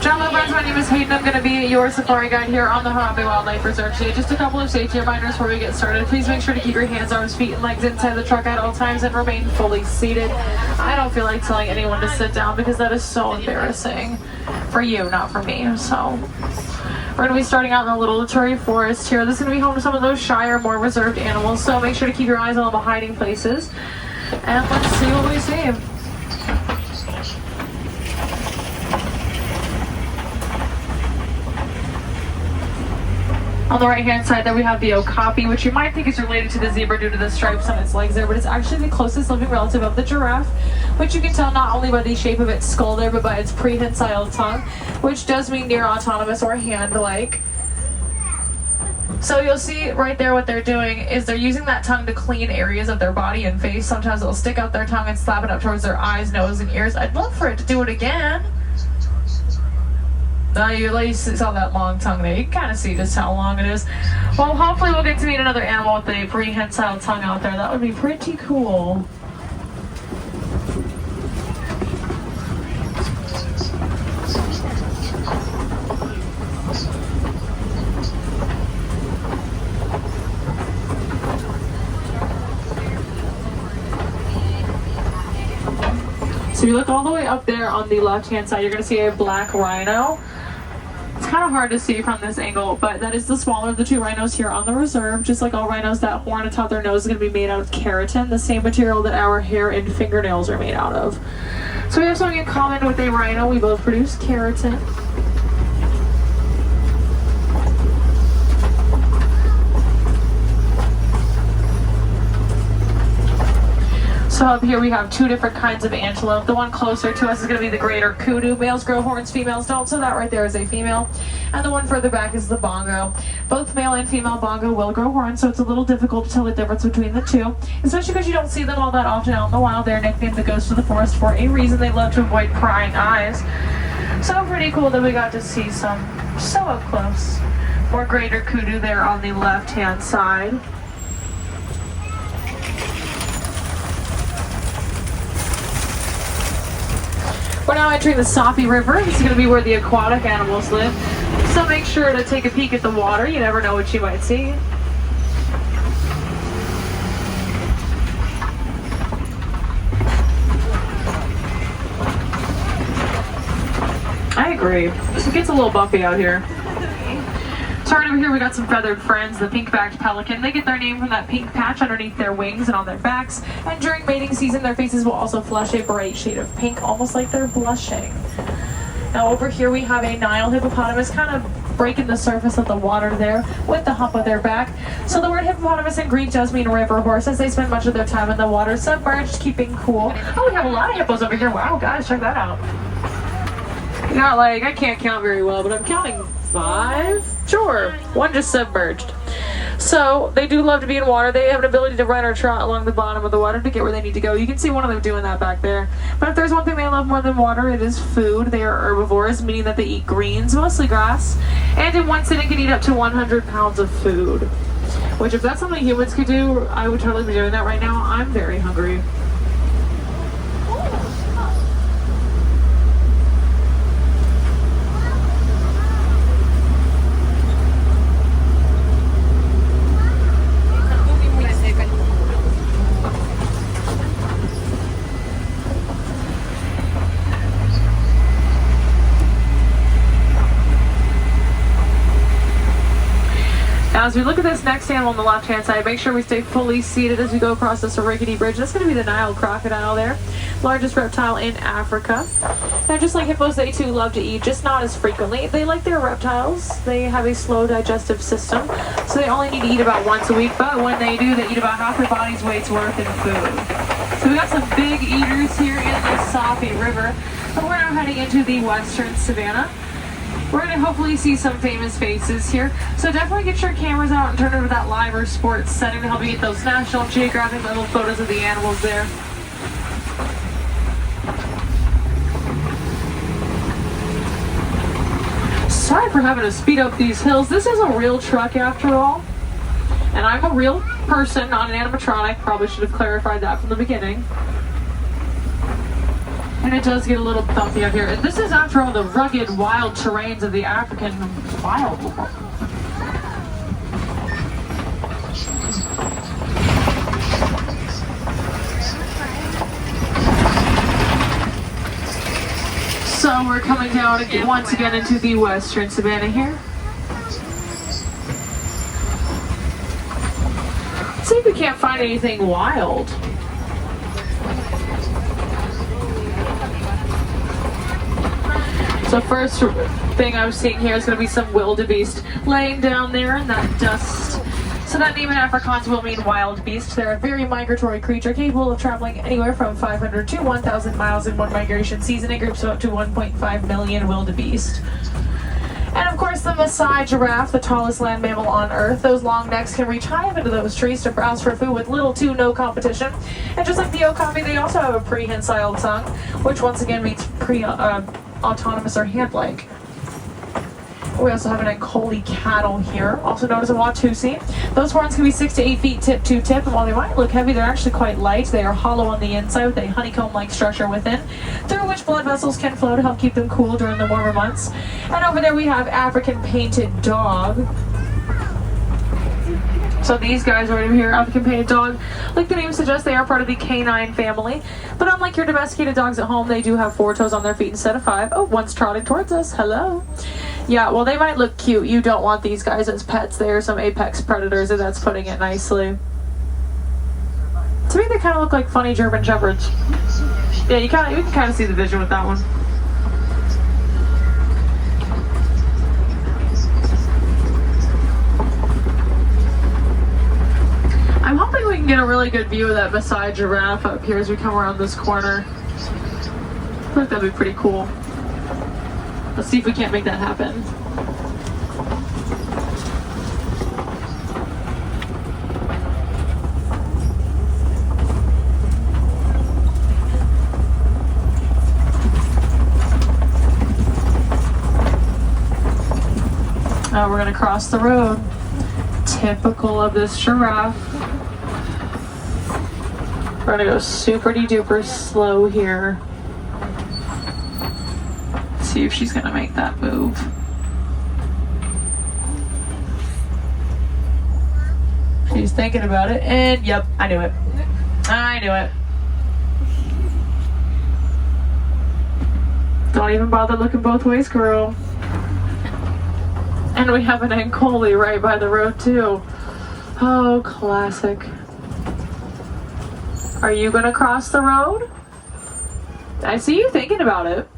Hello friends, my name is Hayden. I'm going to be your safari guide here on the Harambe Wildlife Reserve today. Just a couple of safety reminders before we get started. Please make sure to keep your hands, arms, feet, and legs inside the truck at all times and remain fully seated. I don't feel like telling anyone to sit down because that is so embarrassing for you, not for me. So we're going to be starting out in the Little Latouri Forest here. This is going to be home to some of those shy or more reserved animals, so make sure to keep your eyes on all the hiding places. And let's see what we see. On the right hand side there we have the okapi, which you might think is related to the zebra due to the stripes on its legs there, but it's actually the closest living relative of the giraffe, which you can tell not only by the shape of its skull there, but by its prehensile tongue, which does mean near autonomous or hand-like. So you'll see right there what they're doing is they're using that tongue to clean areas of their body and face. Sometimes they'll stick out their tongue and slap it up towards their eyes, nose, and ears. I'd love for it to do it again. You at least saw that long tongue there. You can kind of see just how long it is. Well, hopefully we'll get to meet another animal with a prehensile tongue out there. That would be pretty cool. So if you look all the way up there on the left-hand side, you're going to see a black rhino. It's kind of hard to see from this angle, but that is the smaller of the two rhinos here on the reserve. Just like all rhinos, that horn atop their nose is going to be made out of keratin, the same material that our hair and fingernails are made out of. So we have something in common with a rhino. We both produce keratin. So up here we have two different kinds of antelope. The one closer to us is going to be the greater kudu. Males grow horns, females don't, so that right there is a female. And the one further back is the bongo. Both male and female bongo will grow horns, so it's a little difficult to tell the difference between the two, especially because you don't see them all that often out in the wild. They're nicknamed the ghost of the forest for a reason. They love to avoid prying eyes. So pretty cool that we got to see some so up close. More greater kudu there on the left-hand side. We're now entering the Sapi River. This is going to be where the aquatic animals live. So make sure to take a peek at the water. You never know what you might see. I agree. It gets a little bumpy out here. So right over here we got some feathered friends, the pink-backed pelican. They get their name from that pink patch underneath their wings and on their backs. And during mating season, their faces will also flush a bright shade of pink, almost like they're blushing. Now over here we have a Nile hippopotamus, kind of breaking the surface of the water there with the hump of their back. So the word hippopotamus in Greek does mean river horse, as they spend much of their time in the water, submerged, keeping cool. Oh, we have a lot of hippos over here. Wow, guys, check that out. You know, like, I can't count very well, but I'm counting 5? Sure, one just submerged. So they do love to be in water. They have an ability to run or trot along the bottom of the water to get where they need to go. You can see one of them doing that back there. But if there's one thing they love more than water, it is food. They are herbivores, meaning that they eat greens, mostly grass, and in one sitting can eat up to 100 pounds of food. Which, if that's something humans could do, I would totally be doing that right now. I'm very hungry. Now, as we look at this next animal on the left-hand side, make sure we stay fully seated as we go across this rickety bridge. That's going to be the Nile crocodile there, largest reptile in Africa. Now, just like hippos, they too love to eat, just not as frequently. They like their reptiles. They have a slow digestive system, so they only need to eat about once a week, but when they do, they eat about half their body's weight's worth in food. So we got some big eaters here in the Sapi River, but we're now heading into the western savanna. We're going to hopefully see some famous faces here. So definitely get your cameras out and turn over that live or sports setting to help you get those National Geographic level photos of the animals there. Sorry for having to speed up these hills. This is a real truck after all. And I'm a real person, not an animatronic. Probably should have clarified that from the beginning. And it does get a little bumpy out here. And this is after all the rugged, wild terrains of the African wild. So we're coming down again, once again into the western savanna here. Let's see if we can't find anything wild. So first thing I was seeing here is going to be some wildebeest laying down there in that dust. So that name in Afrikaans will mean wild beast. They're a very migratory creature capable of traveling anywhere from 500 to 1,000 miles in one migration season in groups of up to 1.5 million wildebeest. And of course the Maasai giraffe, the tallest land mammal on Earth. Those long necks can reach high up into those trees to browse for food with little to no competition. And just like the okapi, they also have a prehensile tongue, which once again means autonomous or hand-like. We also have an Ankoli cattle here, also known as a Watusi. Those horns can be 6 to 8 feet tip to tip, and while they might look heavy, they're actually quite light. They are hollow on the inside with a honeycomb-like structure within, through which blood vessels can flow to help keep them cool during the warmer months. And over there we have African painted dog. So these guys right over here, African painted dog, like the name suggests, they are part of the canine family. But unlike your domesticated dogs at home, they do have 4 toes on their feet instead of 5. Oh, one's trotting towards us. Hello. Yeah, well, they might look cute. You don't want these guys as pets. They are some apex predators, and that's putting it nicely. To me, they kind of look like funny German shepherds. Yeah, you can kind of see the vision with that one. I'm hoping we can get a really good view of that Maasai giraffe up here as we come around this corner. I feel like that'd be pretty cool. Let's see if we can't make that happen. Oh, we're gonna cross the road. Typical of this giraffe. We're gonna go super duper slow here. See if she's gonna make that move. She's thinking about it, and yep, I knew it. I knew it. Don't even bother looking both ways, girl. And we have an Ankoli right by the road too. Oh, classic. Are you gonna cross the road? I see you thinking about it.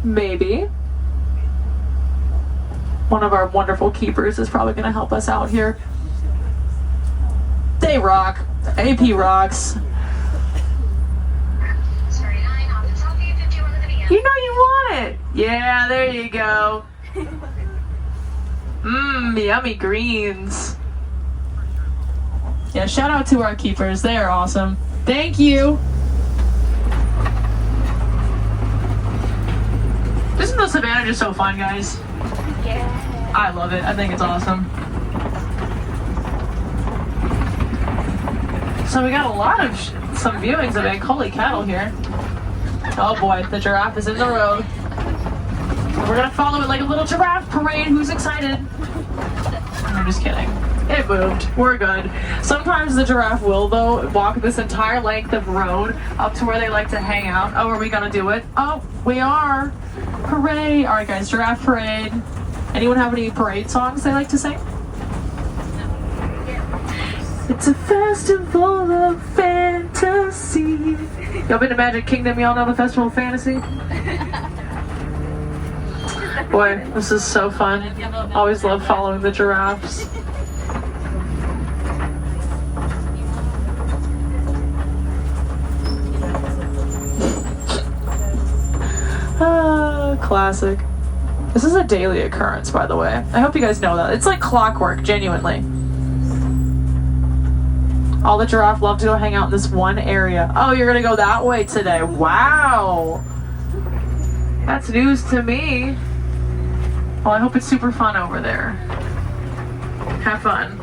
Maybe. One of our wonderful keepers is probably gonna help us out here. They rock. AP rocks. You know you want it. Yeah, there you go. Mmm, yummy greens. Yeah, shout out to our keepers. They are awesome. Thank you. Isn't the savannah just so fun, guys? Yeah. I love it. I think it's awesome. So we got a lot of some viewings of Ankoli cattle here. Oh boy, the giraffe is in the road. We're gonna follow it like a little giraffe parade. Who's excited? I'm just kidding. It moved. We're good. Sometimes the giraffe will, though, walk this entire length of road up to where they like to hang out. Oh, are we gonna do it? Oh, we are. Hooray. All right, guys, giraffe parade. Anyone have any parade songs they like to sing? It's a festival of fantasy. Y'all been to Magic Kingdom? Y'all know the Festival of Fantasy? Boy, this is so fun. Always love following the giraffes. Classic. This is a daily occurrence, by the way. I hope you guys know that. It's like clockwork, genuinely. All the giraffe love to go hang out in this one area. Oh, you're gonna go that way today. Wow. That's news to me. Well, I hope it's super fun over there. Have fun.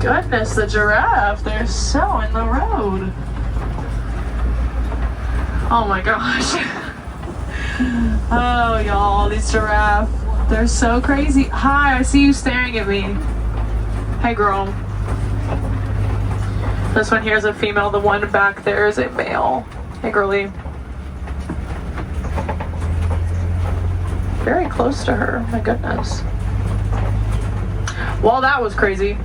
goodness, the giraffe. They're so in the road. Oh my gosh. Oh, y'all, these giraffe. They're so crazy. Hi, I see you staring at me. Hey, girl. This one here is a female. The one back there is a male. Hey, girlie. Very close to her. My goodness. Well, that was crazy.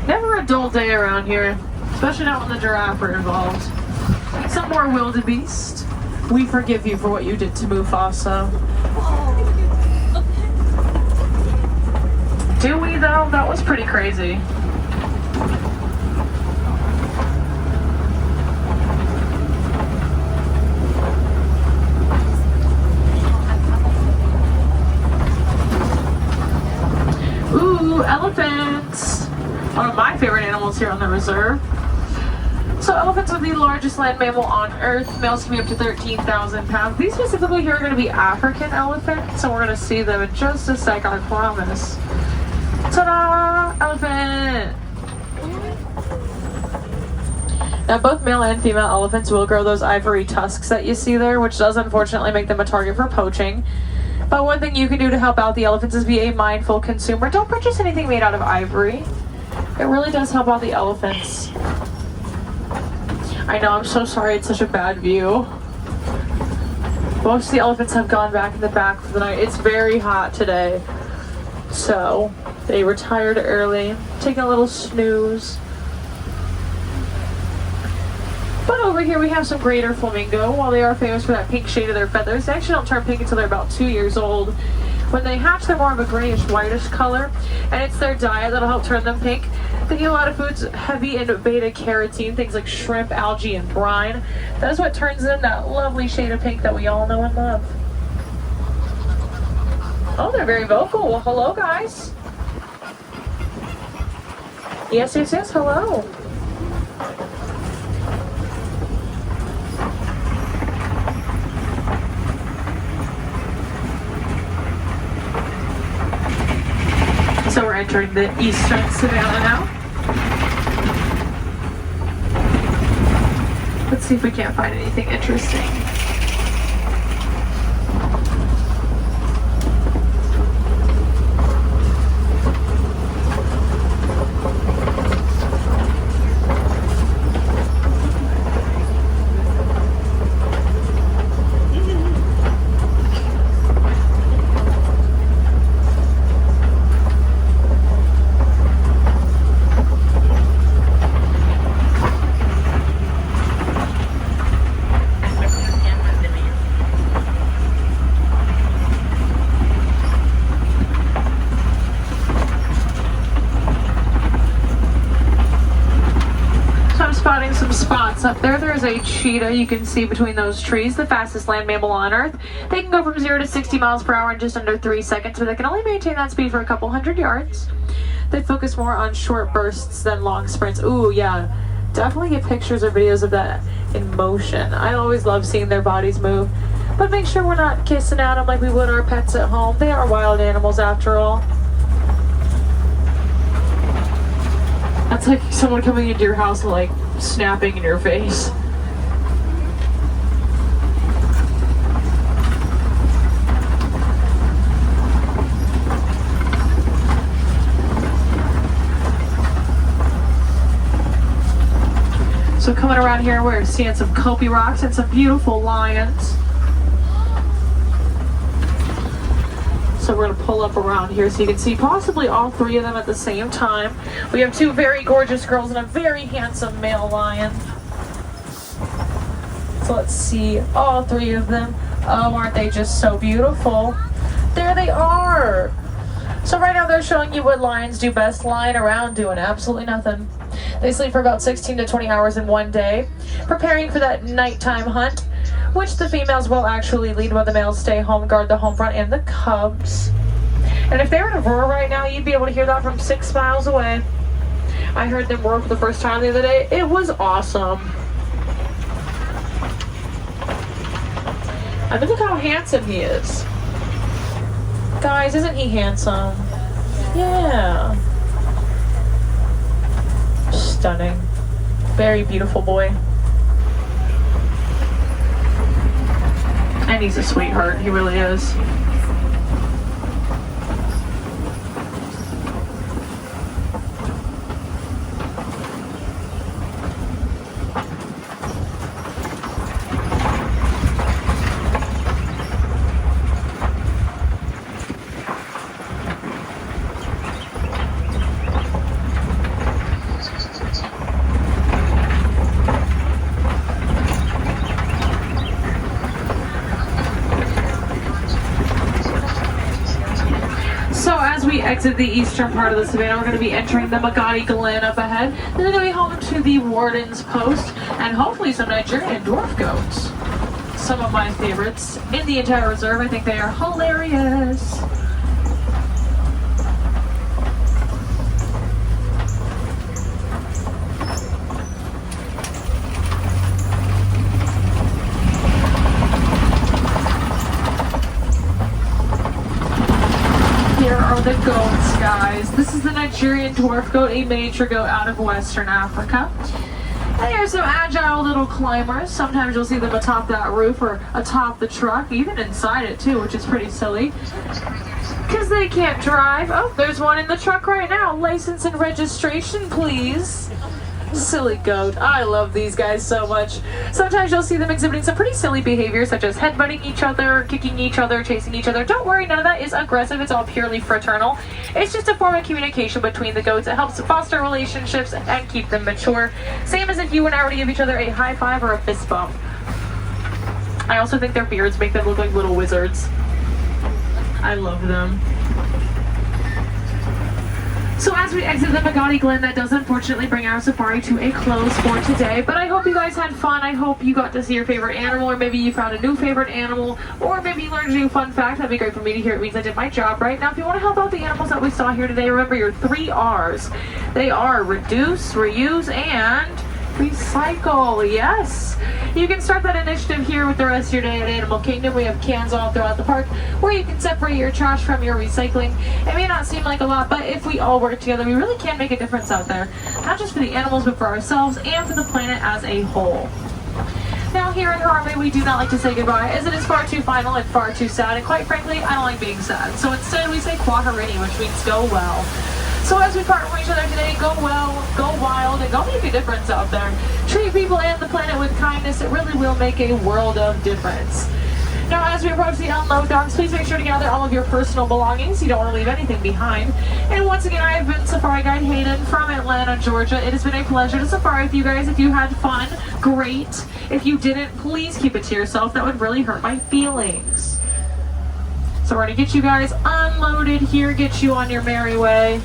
Never a dull day around here, especially not when the giraffe are involved. Some more wildebeest. We forgive you for what you did to Mufasa. Do we though? That was pretty crazy. Ooh, elephants! One of my favorite animals here on the reserve. So elephants are the largest land mammal on Earth. Males can be up to 13,000 pounds. These specifically here are going to be African elephants, so we're going to see them in just a sec, I promise. Ta-da! Elephant! Now both male and female elephants will grow those ivory tusks that you see there, which does unfortunately make them a target for poaching. But one thing you can do to help out the elephants is be a mindful consumer. Don't purchase anything made out of ivory. It really does help out the elephants. I know, I'm so sorry it's such a bad view. Most of the elephants have gone back in the back for the night. It's very hot today. So, they retired early, taking a little snooze. But over here we have some greater flamingo. While they are famous for that pink shade of their feathers, they actually don't turn pink until they're about 2 years old. When they hatch, they're more of a grayish, whitish color, and it's their diet that'll help turn them pink. They eat a lot of foods heavy in beta-carotene, things like shrimp, algae, and brine. That is what turns them that lovely shade of pink that we all know and love. Oh, they're very vocal. Well, hello, guys. Yes, yes, yes, hello. So we're entering the eastern savanna now. Let's see if we can't find anything interesting. Up there's a cheetah you can see between those trees, the fastest land mammal on Earth. They can go from 0 to 60 miles per hour in just under 3 seconds, but they can only maintain that speed for a couple hundred yards. They focus more on short bursts than long sprints. Ooh, yeah, definitely get pictures or videos of that in motion. I always love seeing their bodies move, but make sure we're not kissing at them like we would our pets at home. They are wild animals after all. That's like someone coming into your house and like snapping in your face. So coming around here, we're seeing some Kopi rocks and some beautiful lions. So we're going to pull up around here so you can see possibly all three of them at the same time. We have two very gorgeous girls and a very handsome male lion. So let's see all three of them. Oh, aren't they just so beautiful? There they are. So right now they're showing you what lions do best, lying around doing absolutely nothing. They sleep for about 16 to 20 hours in one day, preparing for that nighttime hunt, which the females will actually lead while the males stay home, guard the home front and the cubs. And if they were to roar right now, you'd be able to hear that from 6 miles away. I heard them roar for the first time the other day. It was awesome. I mean, look how handsome he is. Guys, isn't he handsome? Yeah. stunning. Very beautiful boy. And he's a sweetheart, he really is. Exit the eastern part of the savannah, we're going to be entering the Magadi Glen up ahead. Then we're going to be home to the Warden's Post and hopefully some Nigerian dwarf goats. Some of my favorites in the entire reserve. I think they are hilarious. The goats, guys. This is the Nigerian dwarf goat, a miniature goat out of Western Africa. They are some agile little climbers. Sometimes you'll see them atop that roof or atop the truck, even inside it too, which is pretty silly. Because they can't drive. Oh, there's one in the truck right now. License and registration, please. Silly goat. I love these guys so much. Sometimes you'll see them exhibiting some pretty silly behavior, such as headbutting each other, kicking each other, chasing each other. Don't worry, none of that is aggressive. It's all purely fraternal. It's just a form of communication between the goats. It helps foster relationships and keep them mature. Same as if you and I were to give each other a high five or a fist bump. I also think their beards make them look like little wizards. I love them. So as we exit the Magadi Glen, that does unfortunately bring our safari to a close for today. But I hope you guys had fun. I hope you got to see your favorite animal, or maybe you found a new favorite animal, or maybe you learned a new fun fact. That'd be great for me to hear. It means I did my job right. Now, if you want to help out the animals that we saw here today, remember your 3 R's. They are reduce, reuse, and recycle. Yes! You can start that initiative here with the rest of your day at Animal Kingdom. We have cans all throughout the park where you can separate your trash from your recycling. It may not seem like a lot, but if we all work together, we really can make a difference out there. Not just for the animals, but for ourselves and for the planet as a whole. Now here in Harambe, we do not like to say goodbye, as it is far too final and far too sad, and quite frankly, I don't like being sad. So instead we say Kwaherini, which means go well. So as we part from each other today, go well, go wild, and go make a difference out there. Treat people and the planet with kindness. It really will make a world of difference. Now, as we approach the unload docks, please make sure to gather all of your personal belongings. You don't want to leave anything behind. And once again, I have been Safari Guide Hayden from Atlanta, Georgia. It has been a pleasure to safari with you guys. If you had fun, great. If you didn't, please keep it to yourself. That would really hurt my feelings. So we're going to get you guys unloaded here, get you on your merry way.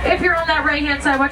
If you're on that right-hand side, watch